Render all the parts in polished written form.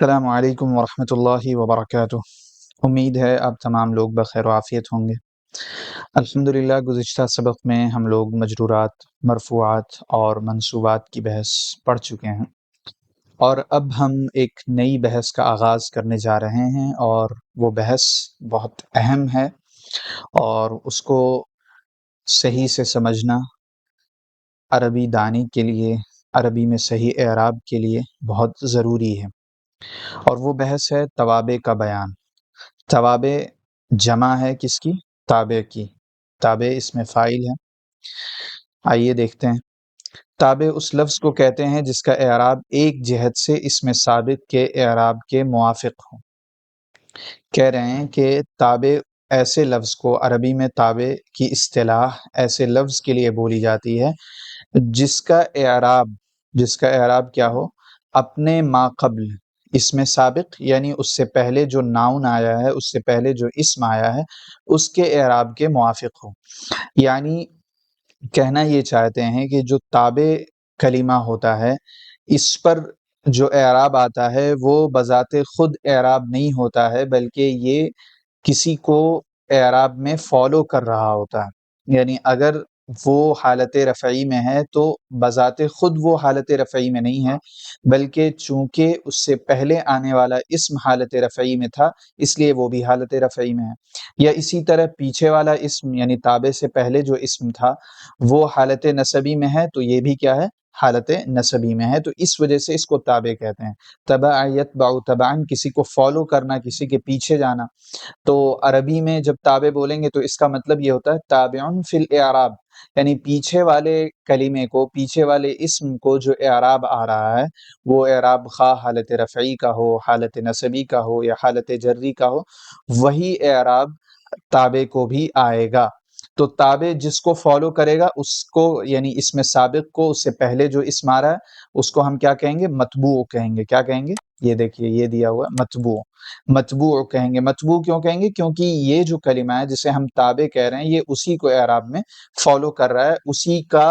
السلام علیکم ورحمۃ اللہ وبرکاتہ۔ امید ہے آپ تمام لوگ بخیر و عافیت ہوں گے۔ الحمدللہ گزشتہ سبق میں ہم لوگ مجرورات، مرفوعات اور منصوبات کی بحث پڑھ چکے ہیں، اور اب ہم ایک نئی بحث کا آغاز کرنے جا رہے ہیں، اور وہ بحث بہت اہم ہے اور اس کو صحیح سے سمجھنا عربی دانی کے لیے، عربی میں صحیح اعراب کے لیے بہت ضروری ہے، اور وہ بحث ہے توابع کا بیان۔ توابع جمع ہے کس کی؟ تابع کی۔ تابع اس میں فاعل ہے۔ آئیے دیکھتے ہیں۔ تابع اس لفظ کو کہتے ہیں جس کا اعراب ایک جہت سے اسم ثابت کے اعراب کے موافق ہو۔ کہہ رہے ہیں کہ تابع ایسے لفظ کو، عربی میں تابع کی اصطلاح ایسے لفظ کے لیے بولی جاتی ہے جس کا اعراب کیا ہو؟ اپنے ما قبل اسم سابق، یعنی اس سے پہلے جو ناؤن آیا ہے، اس سے پہلے جو اسم آیا ہے، اس کے اعراب کے موافق ہو۔ یعنی کہنا یہ چاہتے ہیں کہ جو تابع کلمہ ہوتا ہے، اس پر جو اعراب آتا ہے وہ بذات خود اعراب نہیں ہوتا ہے، بلکہ یہ کسی کو اعراب میں فالو کر رہا ہوتا ہے۔ یعنی اگر وہ حالت رفعی میں ہے تو بذات خود وہ حالت رفعی میں نہیں ہے، بلکہ چونکہ اس سے پہلے آنے والا اسم حالت رفعی میں تھا، اس لیے وہ بھی حالت رفعی میں ہے۔ یا اسی طرح پیچھے والا اسم، یعنی تابع سے پہلے جو اسم تھا وہ حالت نسبی میں ہے، تو یہ بھی کیا ہے؟ حالت نسبی میں ہے، تو اس وجہ سے اس کو تابع کہتے ہیں۔ تبع یتبع تبعا، کسی کو فالو کرنا، کسی کے پیچھے جانا۔ تو عربی میں جب تابع بولیں گے تو اس کا مطلب یہ ہوتا ہے تابع فی الاعراب، یعنی پیچھے والے کلمے کو، پیچھے والے اسم کو جو اعراب آ رہا ہے، وہ اعراب خواہ حالت رفعی کا ہو، حالت نسبی کا ہو یا حالت جری کا ہو، وہی اعراب تابع کو بھی آئے گا۔ تو تابع جس کو فالو کرے گا اس کو، یعنی اسم سابق کو، اس سے پہلے جو اسم آ رہا ہے اس کو ہم کیا کہیں گے؟ متبوع کہیں گے۔ کیا کہیں گے؟ یہ دیکھیے، یہ دیا ہوا متبوع، متبوع کہیں گے۔ متبوع کیوں کہیں گے؟ کیونکہ یہ جو کلمہ ہے جسے ہم تابع کہہ رہے ہیں، یہ اسی کو اعراب میں فالو کر رہا ہے، اسی کا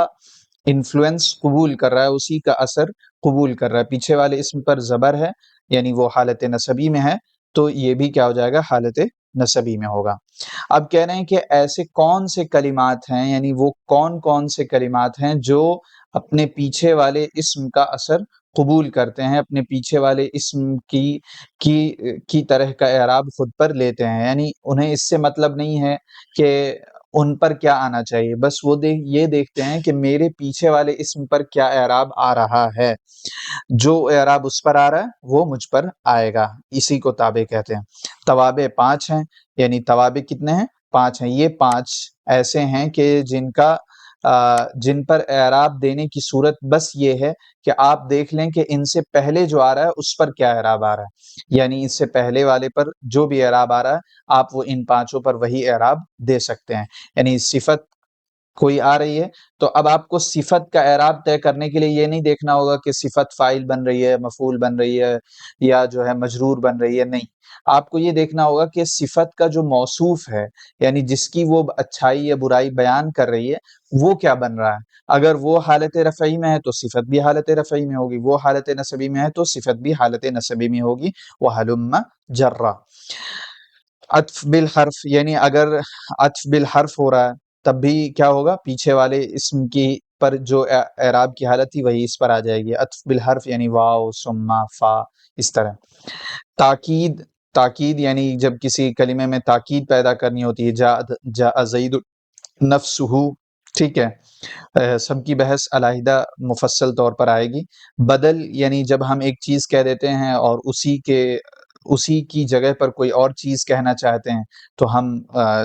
انفلوئنس قبول کر رہا ہے، اسی کا اثر قبول کر رہا ہے۔ پیچھے والے اسم پر زبر ہے، یعنی وہ حالت نسبی میں ہے، تو یہ بھی کیا ہو جائے گا؟ حالت نسبی میں ہوگا۔ اب کہہ رہے ہیں کہ ایسے کون سے کلمات ہیں، یعنی وہ کون سے کلمات ہیں جو اپنے پیچھے والے اسم کا اثر قبول کرتے ہیں، اپنے پیچھے والے اسم کی طرح کا اعراب خود پر لیتے ہیں۔ یعنی انہیں اس سے مطلب نہیں ہے کہ ان پر کیا آنا چاہیے، بس وہ یہ دیکھتے ہیں کہ میرے پیچھے والے اسم پر کیا اعراب آ رہا ہے، جو اعراب اس پر آ رہا ہے وہ مجھ پر آئے گا، اسی کو تابع کہتے ہیں۔ توابع 5 ہیں، یعنی توابع کتنے ہیں؟ 5 ہیں۔ یہ 5 ایسے ہیں کہ جن پر اعراب دینے کی صورت بس یہ ہے کہ آپ دیکھ لیں کہ ان سے پہلے جو آ رہا ہے اس پر کیا اعراب آ رہا ہے، یعنی اس سے پہلے والے پر جو بھی اعراب آ رہا ہے آپ وہ ان 5 پر وہی اعراب دے سکتے ہیں۔ یعنی صفت کوئی آ رہی ہے تو اب آپ کو صفت کا اعراب طے کرنے کے لیے یہ نہیں دیکھنا ہوگا کہ صفت فاعل بن رہی ہے، مفعول بن رہی ہے، یا جو ہے مجرور بن رہی ہے، نہیں، آپ کو یہ دیکھنا ہوگا کہ صفت کا جو موصوف ہے، یعنی جس کی وہ اچھائی یا برائی بیان کر رہی ہے، وہ کیا بن رہا ہے۔ اگر وہ حالت رفعی میں ہے تو صفت بھی حالت رفعی میں ہوگی، وہ حالت نسبی میں ہے تو صفت بھی حالت نسبی میں ہوگی، وَهَلُمَّ جَرًّا۔ عطف بالحرف، یعنی اگر عطف بالحرف ہو رہا ہے تب بھی کیا ہوگا؟ پیچھے والے اسم کی پر جو اعراب کی حالت تھی وہی اس پر آ جائے گی۔ عطف بالحرف یعنی واو، ثم، فا، اس طرح۔ تاکید یعنی جب کسی کلمے میں تاکید پیدا کرنی ہوتی ہے، جاء زید نفسہ، ٹھیک ہے، سب کی بحث علیحدہ مفصل طور پر آئے گی۔ بدل یعنی جب ہم ایک چیز کہہ دیتے ہیں اور اسی کی جگہ پر کوئی اور چیز کہنا چاہتے ہیں تو ہم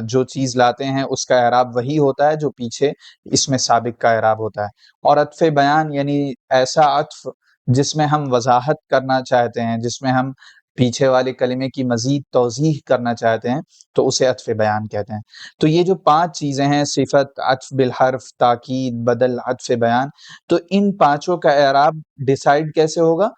جو چیز لاتے ہیں اس کا اعراب وہی ہوتا ہے جو پیچھے اس میں سابق کا اعراب ہوتا ہے۔ اور عطف بیان یعنی ایسا عطف جس میں ہم وضاحت کرنا چاہتے ہیں، جس میں ہم پیچھے والے کلمے کی مزید توضیح کرنا چاہتے ہیں تو اسے عطف بیان کہتے ہیں۔ تو یہ جو 5 چیزیں ہیں، صفت، عطف بالحرف، تاکید، بدل، عطف بیان، تو ان 5 کا اعراب ڈیسائیڈ کیسے ہوگا؟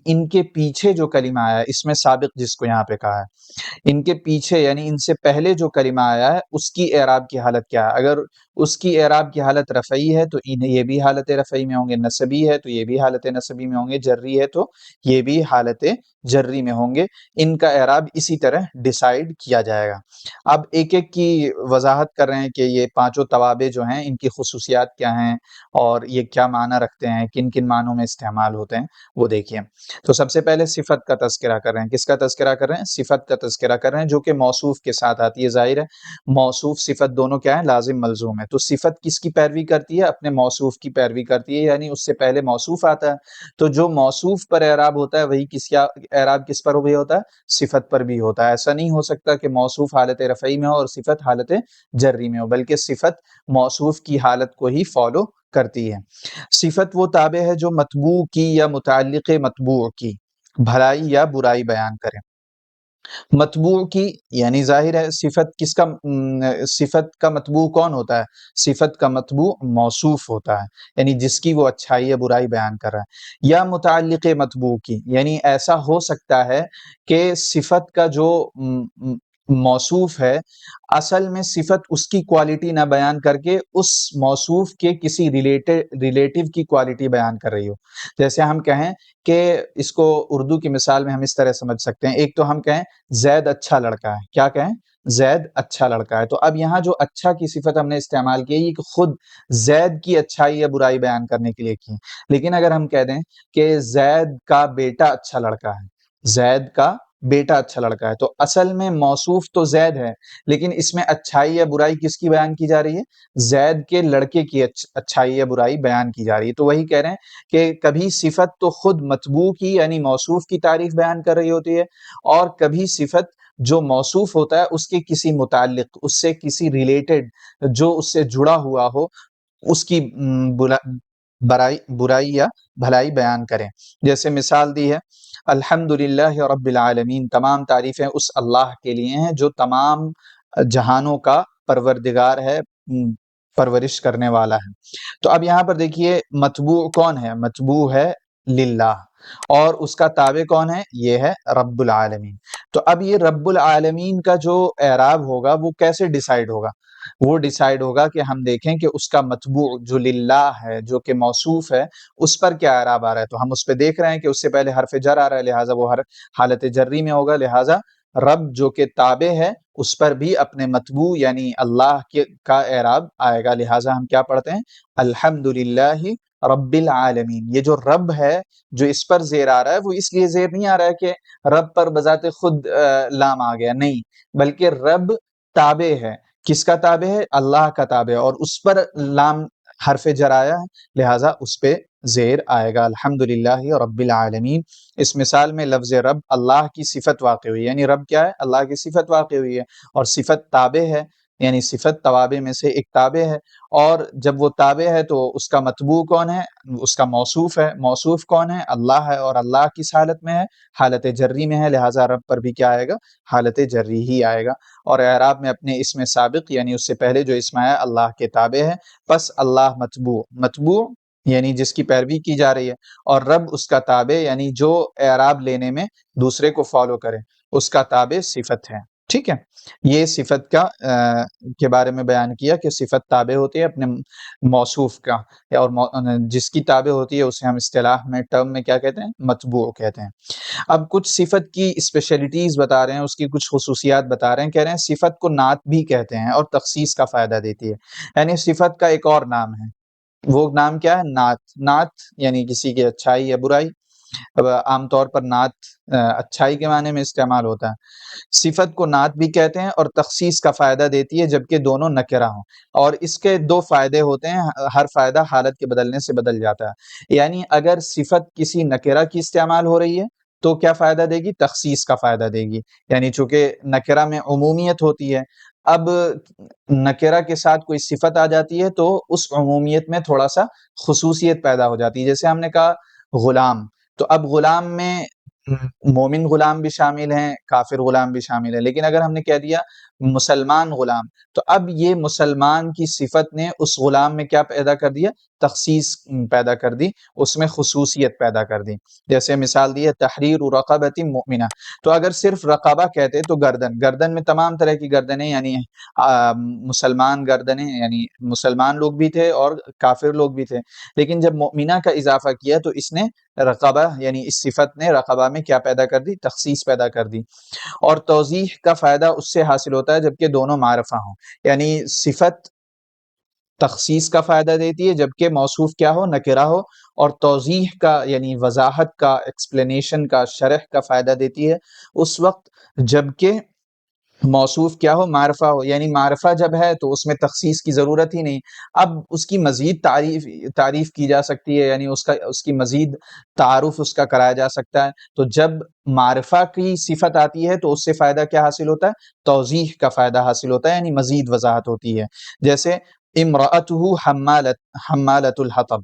ان کے پیچھے جو کلمہ آیا ہے، اس میں سابق جس کو یہاں پہ کہا ہے، ان کے پیچھے یعنی ان سے پہلے جو کلمہ آیا ہے اس کی اعراب کی حالت کیا ہے۔ اگر اس کی اعراب کی حالت رفعی ہے تو انہیں یہ بھی حالت رفعی میں ہوں گے، نصبی ہے تو یہ بھی حالت نصبی میں ہوں گے، جری ہے تو یہ بھی حالت جری میں ہوں گے۔ ان کا اعراب اسی طرح ڈیسائیڈ کیا جائے گا۔ اب ایک ایک کی وضاحت کر رہے ہیں کہ یہ پانچوں توابع جو ہیں ان کی خصوصیات کیا ہیں اور یہ کیا معنی رکھتے ہیں، کن کن معنوں میں استعمال ہوتے ہیں، وہ دیکھیے۔ تو سب سے پہلے صفت کا تذکرہ کر رہے ہیں۔ کس کا تذکرہ کر رہے ہیں؟ صفت کا تذکرہ کر رہے ہیں، جو کہ موصوف کے ساتھ آتی ہے۔ ظاہر ہے موصوف صفت دونوں کیا ہے؟ لازم ملزوم ہے۔ تو صفت کس کی پیروی کرتی ہے؟ اپنے موصوف کی پیروی کرتی ہے، یعنی اس سے پہلے موصوف آتا ہے۔ تو جو موصوف پر اعراب ہوتا ہے وہی کس کا اعراب کس پر بھی ہوتا ہے؟ صفت پر بھی ہوتا ہے۔ ایسا نہیں ہو سکتا کہ موصوف حالت رفعی میں ہو اور صفت حالت جری میں ہو، بلکہ صفت موصوف کی حالت کو ہی فالو کرتی ہے۔ صفت وہ تابع ہے جو مطبوع کی یا متعلق مطبوع کی بھلائی یا برائی بیان کرے۔ مطبوع کی یعنی ظاہر ہے صفت کس کا صفت کا مطبوع کون ہوتا ہے؟ صفت کا مطبوع موصوف ہوتا ہے، یعنی جس کی وہ اچھائی یا برائی بیان کر رہا ہے۔ یا متعلق مطبوع کی، یعنی ایسا ہو سکتا ہے کہ صفت کا جو موصوف ہے اصل میں صفت اس کی کوالٹی نہ بیان کر کے اس موصوف کے کسی ریلیٹیو کی کوالٹی بیان کر رہی ہو۔ جیسے ہم کہیں کہ اس کو اردو کی مثال میں ہم اس طرح سمجھ سکتے ہیں، ایک تو ہم کہیں زید اچھا لڑکا ہے، کیا کہیں؟ زید اچھا لڑکا ہے۔ تو اب یہاں جو اچھا کی صفت ہم نے استعمال کی ہے یہ خود زید کی اچھائی یا برائی بیان کرنے کے لیے کی، لیکن اگر ہم کہہ دیں کہ زید کا بیٹا اچھا لڑکا ہے، زید کا بیٹا اچھا لڑکا ہے، تو اصل میں موصوف تو زید ہے، لیکن اس میں اچھائی یا برائی کس کی بیان کی جا رہی ہے؟ زید کے لڑکے کی اچھائی یا برائی بیان کی جا رہی ہے۔ تو وہی کہہ رہے ہیں کہ کبھی صفت تو خود مطبوع کی یعنی موصوف کی تعریف بیان کر رہی ہوتی ہے، اور کبھی صفت جو موصوف ہوتا ہے اس کے کسی متعلق، اس سے کسی ریلیٹڈ، جو اس سے جڑا ہوا ہو، اس کی برائی یا بھلائی بیان کریں۔ جیسے مثال دی ہے الحمدللہ رب العالمین، تمام تعریفیں اس اللہ کے لیے ہیں جو تمام جہانوں کا پروردگار ہے، پرورش کرنے والا ہے۔ تو اب یہاں پر دیکھیے مطبوع کون ہے؟ مطبوع ہے للہ، اور اس کا تابع کون ہے؟ یہ ہے رب العالمین۔ تو اب یہ رب العالمین کا جو اعراب ہوگا وہ کیسے ڈیسائیڈ ہوگا؟ وہ ڈیسائیڈ ہوگا کہ ہم دیکھیں کہ اس کا مطبوع جو للہ ہے، جو کہ موصوف ہے، اس پر کیا اعراب آ رہا ہے۔ تو ہم اس پہ دیکھ رہے ہیں کہ اس سے پہلے حرف جر آ رہا ہے، لہٰذا وہ حالت جری میں ہوگا، لہٰذا رب جو کہ تابع ہے اس پر بھی اپنے مطبوع یعنی اللہ کا اعراب آئے گا، لہٰذا ہم کیا پڑھتے ہیں؟ الحمدللہ رب العالمین۔ یہ جو رب ہے جو اس پر زیر آ رہا ہے وہ اس لیے زیر نہیں آ رہا ہے کہ رب پر بذات خود لام آ گیا، نہیں، بلکہ رب تابع ہے۔ کس کا تابع ہے؟ اللہ کا تابع ہے، اور اس پر لام حرف جر آیا ہے، لہٰذا اس پہ زیر آئے گا الحمدللہ رب العالمین۔ اس مثال میں لفظ رب اللہ کی صفت واقع ہوئی، یعنی رب کیا ہے؟ اللہ کی صفت واقع ہوئی ہے، اور صفت تابع ہے، یعنی صفت توابع میں سے ایک تابع ہے، اور جب وہ تابع ہے تو اس کا مطبوع کون ہے؟ اس کا موصوف ہے۔ موصوف کون ہے؟ اللہ ہے، اور اللہ کس حالت میں ہے؟ حالت جری میں ہے، لہٰذا رب پر بھی کیا آئے گا؟ حالت جری ہی آئے گا۔ اور اعراب میں اپنے اسم سابق یعنی اس سے پہلے جو اسم آیا اللہ کے تابع ہے، پس اللہ مطبوع یعنی جس کی پیروی کی جا رہی ہے، اور رب اس کا تابع یعنی جو اعراب لینے میں دوسرے کو فالو کرے، اس کا تابع صفت ہے۔ ٹھیک ہے، یہ صفت کا کے بارے میں بیان کیا کہ صفت تابع ہوتی ہے اپنے موصوف کا، اور جس کی تابع ہوتی ہے اسے ہم اصطلاح میں ٹرم میں کیا کہتے ہیں؟ مطبوع کہتے ہیں۔ اب کچھ صفت کی اسپیشلٹیز بتا رہے ہیں، اس کی کچھ خصوصیات بتا رہے ہیں، کہہ رہے ہیں صفت کو نعت بھی کہتے ہیں اور تخصیص کا فائدہ دیتی ہے، یعنی صفت کا ایک اور نام ہے، وہ نام کیا ہے؟ نعت۔ نعت یعنی کسی کی اچھائی یا برائی۔ اب عام طور پر نعت اچھائی کے معنی میں استعمال ہوتا ہے۔ صفت کو نعت بھی کہتے ہیں اور تخصیص کا فائدہ دیتی ہے، جبکہ دونوں نکرہ ہوں، اور اس کے دو فائدے ہوتے ہیں، ہر فائدہ حالت کے بدلنے سے بدل جاتا ہے۔ یعنی اگر صفت کسی نکرہ کی استعمال ہو رہی ہے تو کیا فائدہ دے گی؟ تخصیص کا فائدہ دے گی، یعنی چونکہ نکرہ میں عمومیت ہوتی ہے، اب نکرہ کے ساتھ کوئی صفت آ جاتی ہے تو اس عمومیت میں تھوڑا سا خصوصیت پیدا ہو جاتی ہے۔ جیسے ہم نے کہا غلام، تو اب غلام میں مومن غلام بھی شامل ہیں، کافر غلام بھی شامل ہے، لیکن اگر ہم نے کہہ دیا مسلمان غلام، تو اب یہ مسلمان کی صفت نے اس غلام میں کیا پیدا کر دیا؟ تخصیص پیدا کر دی، اس میں خصوصیت پیدا کر دی۔ جیسے مثال دی ہے تحریر رقبۃ مؤمنہ، تو اگر صرف رقبہ کہتے تو گردن میں تمام طرح کی گردنیں، یعنی مسلمان گردنیں، یعنی مسلمان لوگ بھی تھے اور کافر لوگ بھی تھے، لیکن جب مؤمنہ کا اضافہ کیا تو اس نے رقبہ، یعنی اس صفت نے رقبہ میں کیا پیدا کر دی؟ تخصیص پیدا کر دی۔ اور توضیح کا فائدہ اس سے حاصل ہوتا ہے جبکہ دونوں معرفہ ہوں، یعنی صفت تخصیص کا فائدہ دیتی ہے جبکہ موصوف کیا ہو؟ نکرہ ہو، اور توضیح کا یعنی وضاحت کا، ایکسپلینیشن کا، شرح کا فائدہ دیتی ہے اس وقت جبکہ موصوف کیا ہو؟ معرفہ ہو، یعنی معرفہ جب ہے تو اس میں تخصیص کی ضرورت ہی نہیں، اب اس کی مزید تعریف کی جا سکتی ہے، یعنی اس کی مزید تعارف اس کا کرایا جا سکتا ہے۔ تو جب معرفہ کی صفت آتی ہے تو اس سے فائدہ کیا حاصل ہوتا ہے؟ توضیح کا فائدہ حاصل ہوتا ہے، یعنی مزید وضاحت ہوتی ہے۔ جیسے امرأتہ حمالۃ الحطب،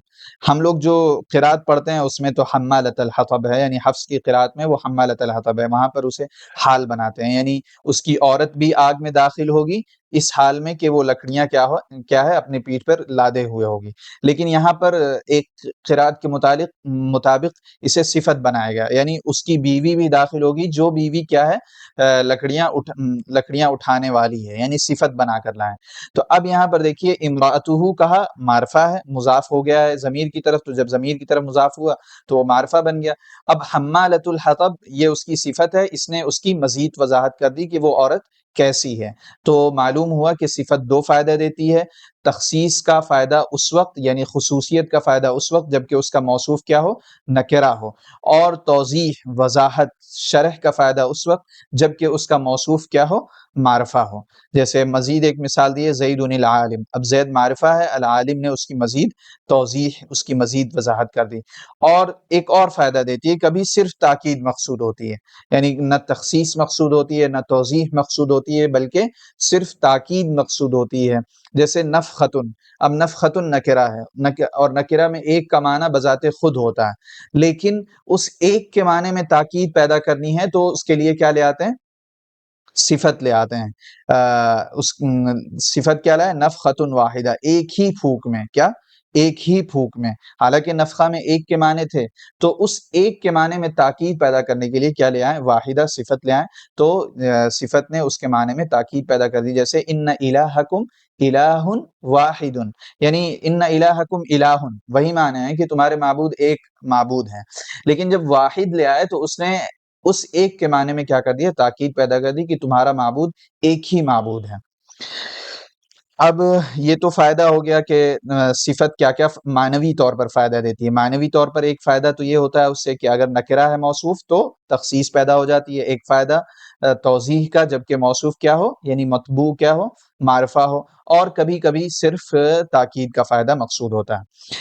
ہم لوگ جو قرات پڑھتے ہیں اس میں تو حمالۃ الحطب ہے، یعنی حفص کی قرات میں وہ حمالۃ الحطب ہے، وہاں پر اسے حال بناتے ہیں، یعنی اس کی عورت بھی آگ میں داخل ہوگی اس حال میں کہ وہ لکڑیاں کیا ہے اپنی پیٹھ پر لادے ہوئے ہوگی، لیکن یہاں پر ایک قرات کے مطابق اسے صفت بنایا گیا، یعنی اس کی بیوی بھی داخل ہوگی جو بیوی کیا ہے لکڑیاں اٹھانے والی ہے، یعنی صفت بنا کر لائیں۔ تو اب یہاں پر دیکھیے امرأتہ کہا، معرفہ ہے، مضاف ہو گیا ہے ضمیر کی طرف، تو جب ضمیر کی طرف مضاف ہوا تو وہ معرفہ بن گیا۔ اب حمالۃ الحطب یہ اس کی صفت ہے، اس نے اس کی مزید وضاحت کر دی کہ وہ عورت کیسی ہے، تو معلوم ہوا کہ صفت دو فائدہ دیتی ہے، تخصیص کا فائدہ اس وقت، یعنی خصوصیت کا فائدہ اس وقت جبکہ اس کا موصوف کیا ہو؟ نکرہ ہو، اور توضیح، وضاحت، شرح کا فائدہ اس وقت جبکہ اس کا موصوف کیا ہو؟ معرفہ ہو۔ جیسے مزید ایک مثال دی ہے زید العالم، اب زید معرفہ ہے، العالم نے اس کی مزید توضیح، اس کی مزید وضاحت کر دی۔ اور ایک اور فائدہ دیتی ہے، کبھی صرف تاکید مقصود ہوتی ہے، یعنی نہ تخصیص مقصود ہوتی ہے نہ توضیح مقصود ہوتی ہے بلکہ صرف تاکید مقصود ہوتی ہے۔ جیسے نفخۃن، اب نفخۃن نکرہ ہے، اور نکرہ میں ایک کا معنی بذات خود ہوتا ہے، لیکن اس ایک کے معنی میں تاکید پیدا کرنی ہے تو اس کے لیے کیا لے آتے ہیں؟ صفت لے آتے ہیں۔ اس صفت کیا لائے؟ نفخۃ واحدہ، ایک ہی پھونک میں، کیا؟ ایک ہی پھونک میں، حالانکہ نفخہ میں ایک کے معنی تھے، تو اس ایک کے معنی میں تاکید پیدا کرنے کے لیے کیا لے آئیں؟ واحدہ صفت لے آئیں، تو صفت نے اس کے معنی میں تاکید پیدا کر دی۔ جیسے ان الہکم الہ واحد، یعنی ان الہکم الہ، وہی معنی ہے کہ تمہارے معبود ایک معبود ہیں، لیکن جب واحد لے آئے تو اس نے اس ایک کے معنی میں کیا کر دیا؟ تاکید پیدا کر دی کہ تمہارا معبود ایک ہی معبود ہے۔ اب یہ تو فائدہ ہو گیا کہ صفت کیا کیا معنوی طور پر فائدہ دیتی ہے۔ معنوی طور پر ایک فائدہ تو یہ ہوتا ہے اس سے کہ اگر نکرہ ہے موصوف تو تخصیص پیدا ہو جاتی ہے، ایک فائدہ توضیح کا جبکہ موصوف کیا ہو؟ یعنی مطبوع کیا ہو؟ معرفہ ہو، اور کبھی کبھی صرف تاکید کا فائدہ مقصود ہوتا ہے۔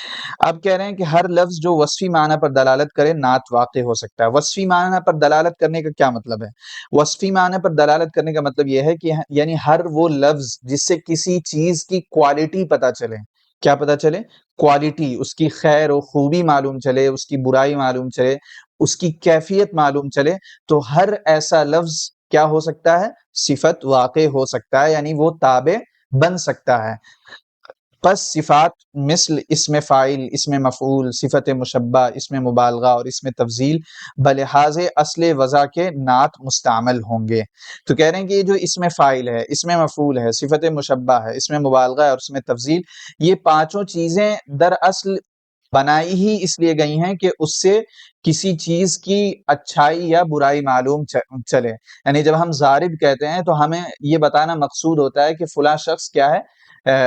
اب کہہ رہے ہیں کہ ہر لفظ جو وصفی معنی پر دلالت کرے نعت واقع ہو سکتا ہے۔ وصفی معنی پر دلالت کرنے کا کیا مطلب ہے؟ وصفی معنی پر دلالت کرنے کا مطلب یہ ہے کہ یعنی ہر وہ لفظ جس سے کسی چیز کی کوالٹی پتہ چلے، کیا پتہ چلے؟ کوالٹی، اس کی خیر و خوبی معلوم چلے، اس کی برائی معلوم چلے، اس کی کیفیت معلوم چلے، تو ہر ایسا لفظ کیا ہو سکتا ہے؟ صفت واقع ہو سکتا ہے، یعنی وہ تابع بن سکتا ہے۔ پس صفات مثل اسم فاعل، اسم مفعول، صفت مشبہ، اسم مبالغہ اور اسم تفضیل بلحاظ اصل وضع کے نعت مستعمل ہوں گے۔ تو کہہ رہے ہیں کہ یہ جو اسم فاعل ہے، اسم مفعول ہے، صفت مشبہ ہے، اسم مبالغہ ہے اور اسم تفضیل، یہ پانچوں چیزیں دراصل بنائی ہی اس لیے گئی ہیں کہ اس سے کسی چیز کی اچھائی یا برائی معلوم چلے۔ یعنی جب ہم ضارب کہتے ہیں تو ہمیں یہ بتانا مقصود ہوتا ہے کہ فلاں شخص کیا ہے،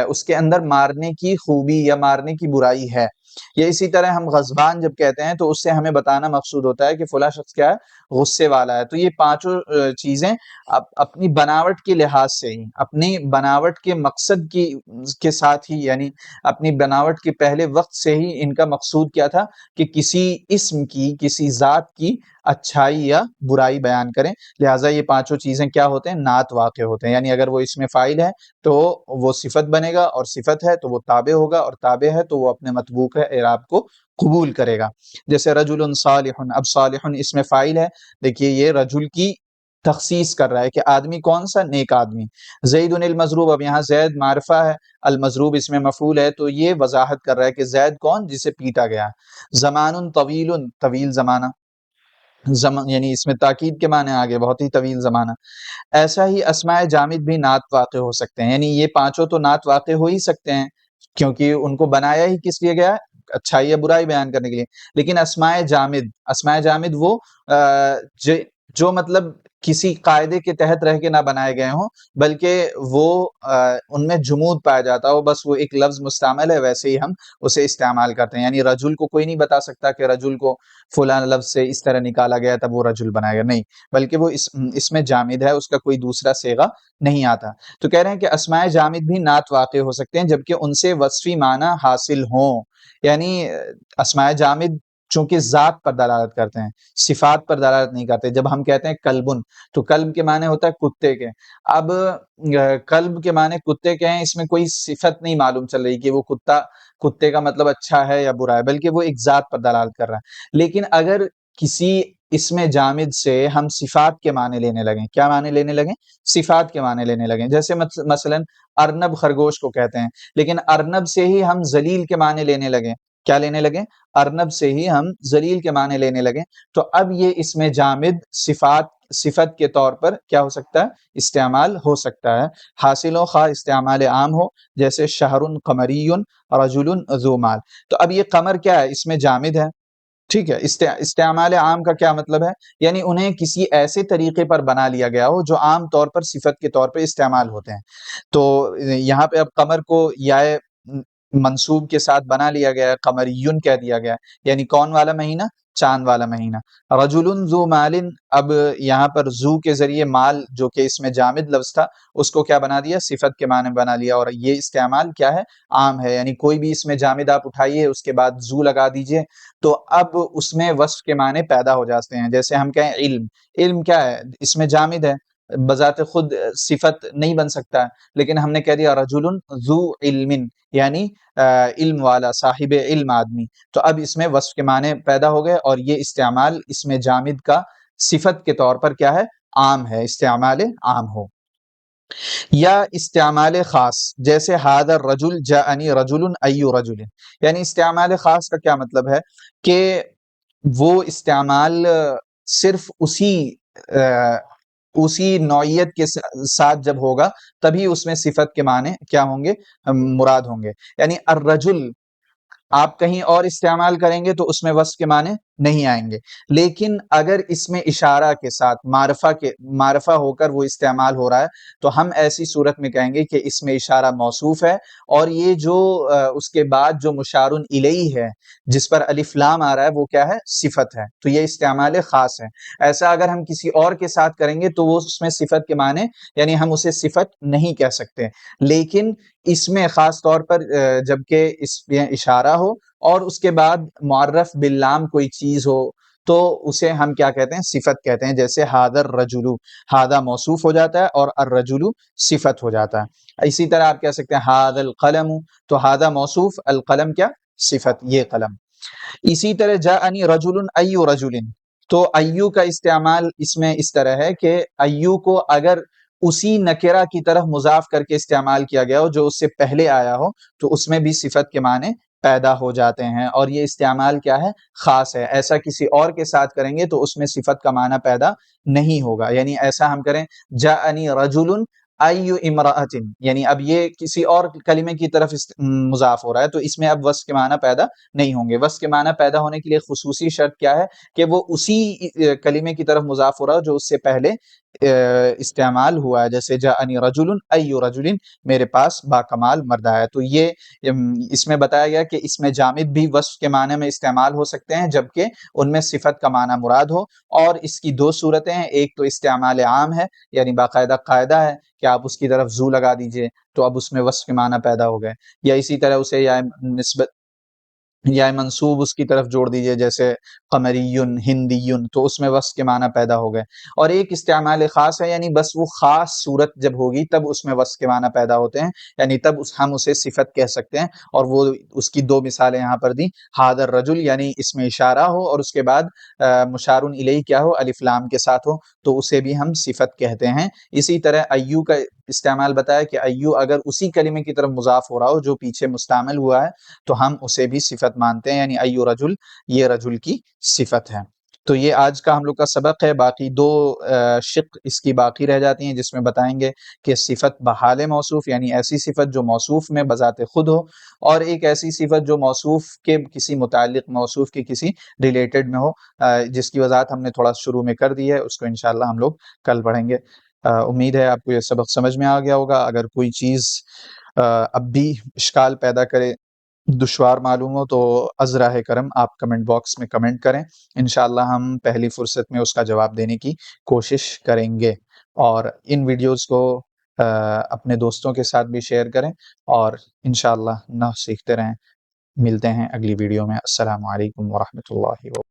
اس کے اندر مارنے کی خوبی یا مارنے کی برائی ہے۔ یا اسی طرح ہم غضبان جب کہتے ہیں تو اس سے ہمیں بتانا مقصود ہوتا ہے کہ فلاں شخص کیا ہے، غصے والا ہے۔ تو یہ پانچوں چیزیں اپنی بناوٹ کے لحاظ سے ہی، اپنی بناوٹ کے مقصد کے ساتھ ہی، یعنی اپنی بناوٹ کے پہلے وقت سے ہی ان کا مقصود کیا تھا کہ کسی اسم کی، کسی ذات کی اچھائی یا برائی بیان کریں، لہٰذا یہ پانچوں چیزیں کیا ہوتے ہیں؟ نعت واقع ہوتے ہیں۔ یعنی اگر وہ اسم فاعل ہے تو وہ صفت بنے گا، اور صفت ہے تو وہ تابع ہوگا، اور تابع ہے تو وہ اپنے مطبوع اعراب کو قبول کرے گا۔ جیسے رجل صالح، اب صالح اسم فاعل ہے، دیکھیے یہ رجل کی تخصیص کر رہا ہے کہ آدمی کون سا؟ نیک آدمی. زید المضروب، اب یہاں زید معرفہ ہے، المضروب اس میں مفعول ہے، تو یہ وضاحت کر رہا ہے کہ زید کون؟ جسے پیٹا گیا. زمان طویل، طویل زمانہ، یعنی اس میں تاکید کے معنی آگے، بہت ہی طویل زمانہ. ایسا ہی اسماء جامد بھی نعت واقع ہو سکتے ہیں، یعنی یہ پانچوں تو نعت واقع ہو ہی سکتے ہیں کیونکہ ان کو بنایا ہی کس لیے گیا ہے؟ اچھائی یا برائی بیان کرنے کے لیے. لیکن اسماء جامد، اسماء جامد وہ جو مطلب کسی قاعدے کے تحت رہ کے نہ بنائے گئے ہوں، بلکہ وہ ان میں جمود پایا جاتا ہو، بس وہ ایک لفظ مستعمل ہے، ویسے ہی ہم اسے استعمال کرتے ہیں. یعنی رجل کو کوئی نہیں بتا سکتا کہ رجل کو فلاں لفظ سے اس طرح نکالا گیا تب وہ رجل بنایا گیا، نہیں، بلکہ وہ اس میں جامد ہے، اس کا کوئی دوسرا صیغہ نہیں آتا. تو کہہ رہے ہیں کہ اسماء جامد بھی نعت واقع ہو سکتے ہیں جبکہ ان سے وصفی معنی حاصل ہوں. یعنی اسماء جامد چونکہ ذات پر دلالت کرتے ہیں، صفات پر دلالت نہیں کرتے. جب ہم کہتے ہیں کلبن، تو کلب کے معنی ہوتا ہے کتے کے. اب کلب کے معنی کتے کے ہیں، اس میں کوئی صفت نہیں معلوم چل رہی کہ وہ کتے کا مطلب اچھا ہے یا برا ہے، بلکہ وہ ایک ذات پر دلالت کر رہا ہے. لیکن اگر کسی اسم جامد سے ہم صفات کے معنی لینے لگیں، کیا معنی لینے لگیں؟ صفات کے معنی لینے لگیں. جیسے مثلا ارنب خرگوش کو کہتے ہیں، لیکن ارنب سے ہی ہم ذلیل کے معنی لینے لگیں. کیا لینے لگیں؟ ارنب سے ہی ہم ذلیل کے معنی لینے لگیں، تو اب یہ اسم جامد صفت کے طور پر کیا ہو سکتا ہے؟ استعمال ہو سکتا ہے. حاصل و خواہ استعمال عام ہو، جیسے شہر قمری رجل ذو مال. تو اب یہ قمر کیا ہے؟ اس میں جامد ہے، ٹھیک ہے. استعمال عام کا کیا مطلب ہے؟ یعنی انہیں کسی ایسے طریقے پر بنا لیا گیا ہو جو عام طور پر صفت کے طور پہ استعمال ہوتے ہیں. تو یہاں پہ اب قمر کو یا منصوب کے ساتھ بنا لیا گیا ہے، قمریون کہہ دیا گیا ہے، یعنی کون والا مہینہ؟ چاند والا مہینہ. رجل ذو مال، اب یہاں پر ذو کے ذریعے مال جو کہ اس میں جامد لفظ تھا اس کو کیا بنا دیا؟ صفت کے معنی بنا لیا. اور یہ استعمال کیا ہے؟ عام ہے. یعنی کوئی بھی اس میں جامد آپ اٹھائیے، اس کے بعد ذو لگا دیجئے، تو اب اس میں وصف کے معنی پیدا ہو جاتے ہیں. جیسے ہم کہیں علم، علم کیا ہے؟ اس میں جامد ہے، بذات خود صفت نہیں بن سکتا ہے، لیکن ہم نے کہہ دیا رجل ذو علم، یعنی علم والا، صاحب علم آدمی. تو اب اس میں وصف کے معنی پیدا ہو گئے، اور یہ استعمال اس میں جامد کا صفت کے طور پر کیا ہے؟ عام ہے، استعمال عام ہو. یا استعمال خاص، جیسے ھذا الرجل جاءنی رجل ای رجل. یعنی استعمال خاص کا کیا مطلب ہے؟ کہ وہ استعمال صرف اسی نوعیت کے ساتھ جب ہوگا تبھی اس میں صفت کے معنی کیا ہوں گے؟ مراد ہوں گے. یعنی الرجل آپ کہیں اور استعمال کریں گے تو اس میں وصف کے معنی نہیں آئیں گے، لیکن اگر اس میں اشارہ کے ساتھ معرفہ ہو کر وہ استعمال ہو رہا ہے تو ہم ایسی صورت میں کہیں گے کہ اس میں اشارہ موصوف ہے، اور یہ جو اس کے بعد جو مشار الیہ ہے جس پر الف لام آ رہا ہے وہ کیا ہے؟ صفت ہے. تو یہ استعمال خاص ہے. ایسا اگر ہم کسی اور کے ساتھ کریں گے تو وہ اس میں صفت کے معنی، یعنی ہم اسے صفت نہیں کہہ سکتے. لیکن اس میں خاص طور پر جبکہ اس میں اشارہ ہو اور اس کے بعد معرف باللام کوئی چیز ہو تو اسے ہم کیا کہتے ہیں؟ صفت کہتے ہیں. جیسے ھذا الرجل، ھذا موصوف ہو جاتا ہے اور الرجل صفت ہو جاتا ہے. اسی طرح آپ کہہ سکتے ہیں ھذا القلم، تو ھذا موصوف، القلم کیا؟ صفت، یہ قلم. اسی طرح جاءنی رجل ای رجل، تو ایو کا استعمال اس میں اس طرح ہے کہ ایو کو اگر اسی نکرہ کی طرف مضاف کر کے استعمال کیا گیا ہو جو اس سے پہلے آیا ہو تو اس میں بھی صفت کے معنی پیدا ہو جاتے ہیں، اور یہ استعمال کیا ہے؟ خاص ہے. ایسا کسی اور کے ساتھ کریں گے تو اس میں صفت کا معنی پیدا نہیں ہوگا. یعنی ایسا ہم کریں جاءنی رجل ای امرأۃ، یعنی اب یہ کسی اور کلمے کی طرف مضاف ہو رہا ہے تو اس میں اب وصف کے معنی پیدا نہیں ہوں گے. وصف کے معنی پیدا ہونے کے لیے خصوصی شرط کیا ہے؟ کہ وہ اسی کلمے کی طرف مضاف ہو رہا ہے جو اس سے پہلے استعمال ہوا ہے. جیسے جاءنی رجل ای رجل، میرے پاس با کمال مرد آیا. تو یہ اس میں بتایا گیا کہ اس میں جامد بھی وصف کے معنی میں استعمال ہو سکتے ہیں جبکہ ان میں صفت کا معنی مراد ہو. اور اس کی دو صورتیں ہیں، ایک تو استعمال عام ہے، یعنی باقاعدہ قاعدہ ہے کہ آپ اس کی طرف ذو لگا دیجئے تو اب اس میں وصف کے معنی پیدا ہو گئے، یا اسی طرح اسے یا نسبت یا منصوب اس کی طرف جوڑ دیجئے، جیسے قمریٌ ہندیٌ، تو اس میں وصف کے معنی پیدا ہو گئے۔ اور ایک استعمال خاص ہے، یعنی بس وہ خاص صورت جب ہوگی تب اس میں وصف کے معنی پیدا ہوتے ہیں، یعنی تب ہم اسے صفت کہہ سکتے ہیں، اور وہ اس کی دو مثالیں یہاں پر دیں۔ ھذا الرجل یعنی اس میں اشارہ ہو اور اس کے بعد مشار الیہ کیا ہو، الف لام کے ساتھ ہو، تو اسے بھی ہم صفت کہتے ہیں۔ اسی طرح ایو کا استعمال بتایا کہ ایو اگر اسی کلمے کی طرف مضاف ہو رہا ہو جو پیچھے مستعمل ہوا ہے تو ہم اسے بھی صفت مانتے ہیں، یعنی ایو رجل، یہ رجل کی صفت ہے۔ تو یہ آج کا ہم لوگ کا سبق ہے، باقی دو شق اس کی باقی رہ جاتی ہیں، جس میں بتائیں گے کہ صفت بحال موصوف، یعنی ایسی صفت جو موصوف میں بذات خود ہو، اور ایک ایسی صفت جو موصوف کے کسی متعلق، موصوف کے کسی ریلیٹڈ میں ہو، جس کی وضاحت ہم نے تھوڑا شروع میں کر دی ہے، اس کو انشاءاللہ ہم لوگ کل پڑھیں گے۔ امید ہے آپ کو یہ سبق سمجھ میں آ گیا ہوگا۔ اگر کوئی چیز اب بھی اشکال پیدا کرے، دشوار معلوم ہو، تو از راہ کرم آپ کمنٹ باکس میں کمنٹ کریں، انشاءاللہ ہم پہلی فرصت میں اس کا جواب دینے کی کوشش کریں گے۔ اور ان ویڈیوز کو اپنے دوستوں کے ساتھ بھی شیئر کریں، اور انشاءاللہ نحو سیکھتے رہیں۔ ملتے ہیں اگلی ویڈیو میں۔ السلام علیکم ورحمۃ اللہ وبرکاتہ۔